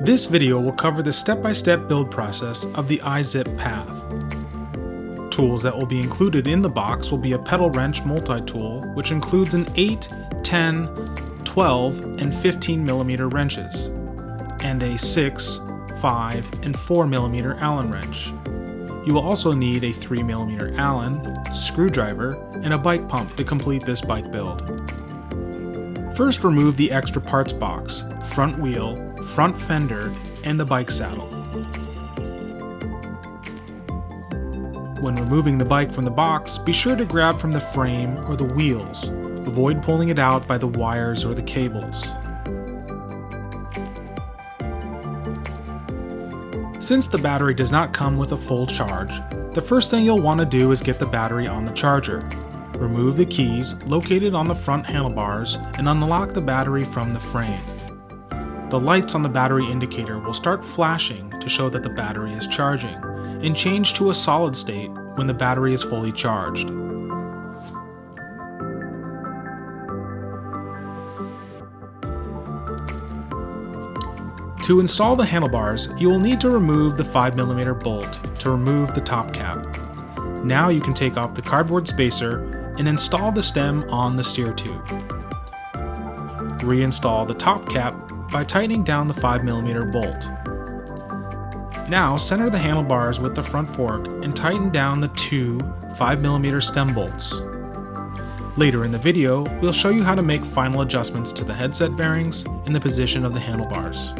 This video will cover the step-by-step build process of the IZIP path. Tools that will be included in the box will be a pedal wrench multi-tool, which includes an 8, 10, 12, and 15 mm wrenches, and a 6, 5, and 4 mm Allen wrench. You will also need a 3 mm Allen, screwdriver, and a bike pump to complete this bike build. First, remove the extra parts box, front wheel, front fender, and the bike saddle. When removing the bike from the box, be sure to grab from the frame or the wheels. Avoid pulling it out by the wires or the cables. Since the battery does not come with a full charge, the first thing you'll want to do is get the battery on the charger. Remove the keys located on the front handlebars and unlock the battery from the frame. The lights on the battery indicator will start flashing to show that the battery is charging, and change to a solid state when the battery is fully charged. To install the handlebars, you will need to remove the 5 mm bolt to remove the top cap. Now you can take off the cardboard spacer and install the stem on the steer tube. Reinstall the top cap by tightening down the 5 mm bolt. Now center the handlebars with the front fork and tighten down the two 5 mm stem bolts. Later in the video, we'll show you how to make final adjustments to the headset bearings and the position of the handlebars.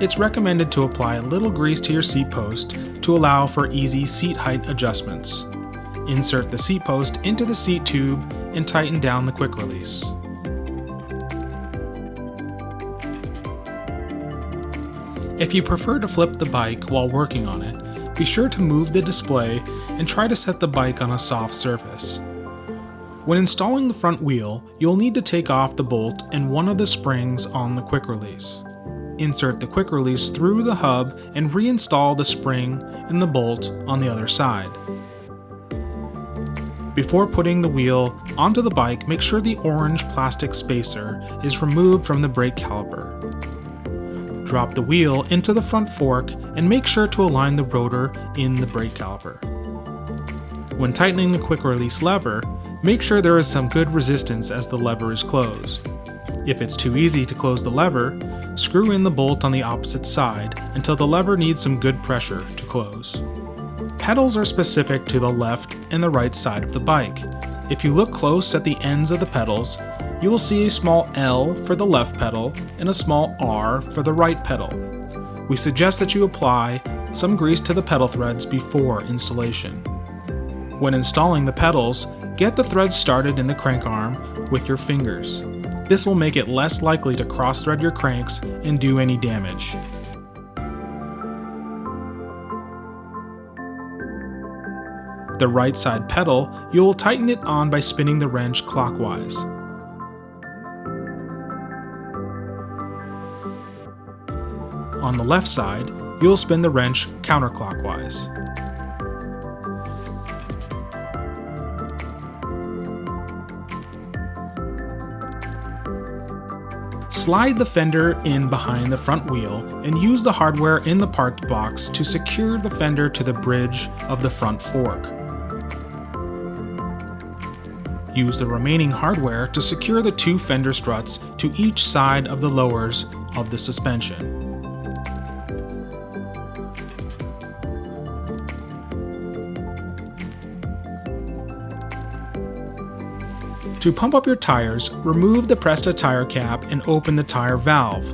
It's recommended to apply a little grease to your seat post to allow for easy seat height adjustments. Insert the seat post into the seat tube and tighten down the quick release. If you prefer to flip the bike while working on it, be sure to move the display and try to set the bike on a soft surface. When installing the front wheel, you'll need to take off the bolt and one of the springs on the quick release. Insert the quick release through the hub and reinstall the spring and the bolt on the other side. Before putting the wheel onto the bike, make sure the orange plastic spacer is removed from the brake caliper. Drop the wheel into the front fork and make sure to align the rotor in the brake caliper. When tightening the quick release lever, make sure there is some good resistance as the lever is closed. If it's too easy to close the lever, screw in the bolt on the opposite side until the lever needs some good pressure to close. Pedals are specific to the left and the right side of the bike. If you look close at the ends of the pedals, you will see a small L for the left pedal and a small R for the right pedal. We suggest that you apply some grease to the pedal threads before installation. When installing the pedals, get the threads started in the crank arm with your fingers. This will make it less likely to cross-thread your cranks and do any damage. The right side pedal, you will tighten it on by spinning the wrench clockwise. On the left side, you will spin the wrench counterclockwise. Slide the fender in behind the front wheel and use the hardware in the parts box to secure the fender to the bridge of the front fork. Use the remaining hardware to secure the two fender struts to each side of the lowers of the suspension. To pump up your tires, remove the Presta tire cap and open the tire valve.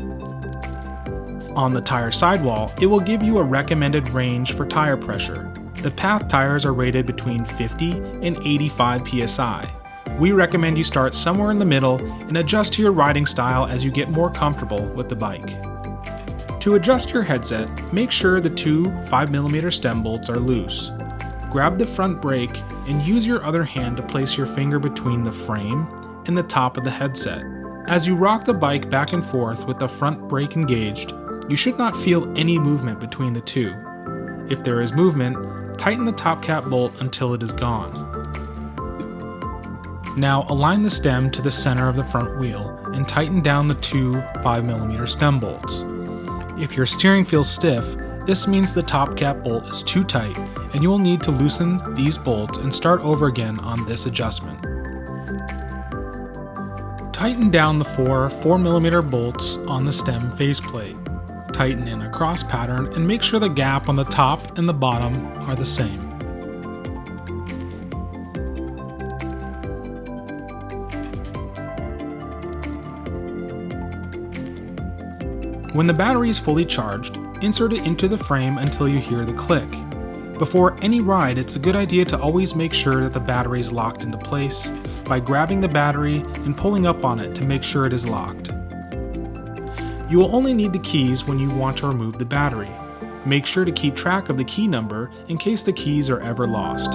On the tire sidewall, it will give you a recommended range for tire pressure. The Path tires are rated between 50 and 85 psi. We recommend you start somewhere in the middle and adjust to your riding style as you get more comfortable with the bike. To adjust your headset, make sure the two 5 mm stem bolts are loose. Grab the front brake and use your other hand to place your finger between the frame and the top of the headset. As you rock the bike back and forth with the front brake engaged, you should not feel any movement between the two. If there is movement, tighten the top cap bolt until it is gone. Now align the stem to the center of the front wheel and tighten down the two 5mm stem bolts. If your steering feels stiff, this means the top cap bolt is too tight and you will need to loosen these bolts and start over again on this adjustment. Tighten down the four 4mm bolts on the stem faceplate. Tighten in a cross pattern and make sure the gap on the top and the bottom are the same. When the battery is fully charged, insert it into the frame until you hear the click. Before any ride, it's a good idea to always make sure that the battery is locked into place by grabbing the battery and pulling up on it to make sure it is locked. You will only need the keys when you want to remove the battery. Make sure to keep track of the key number in case the keys are ever lost.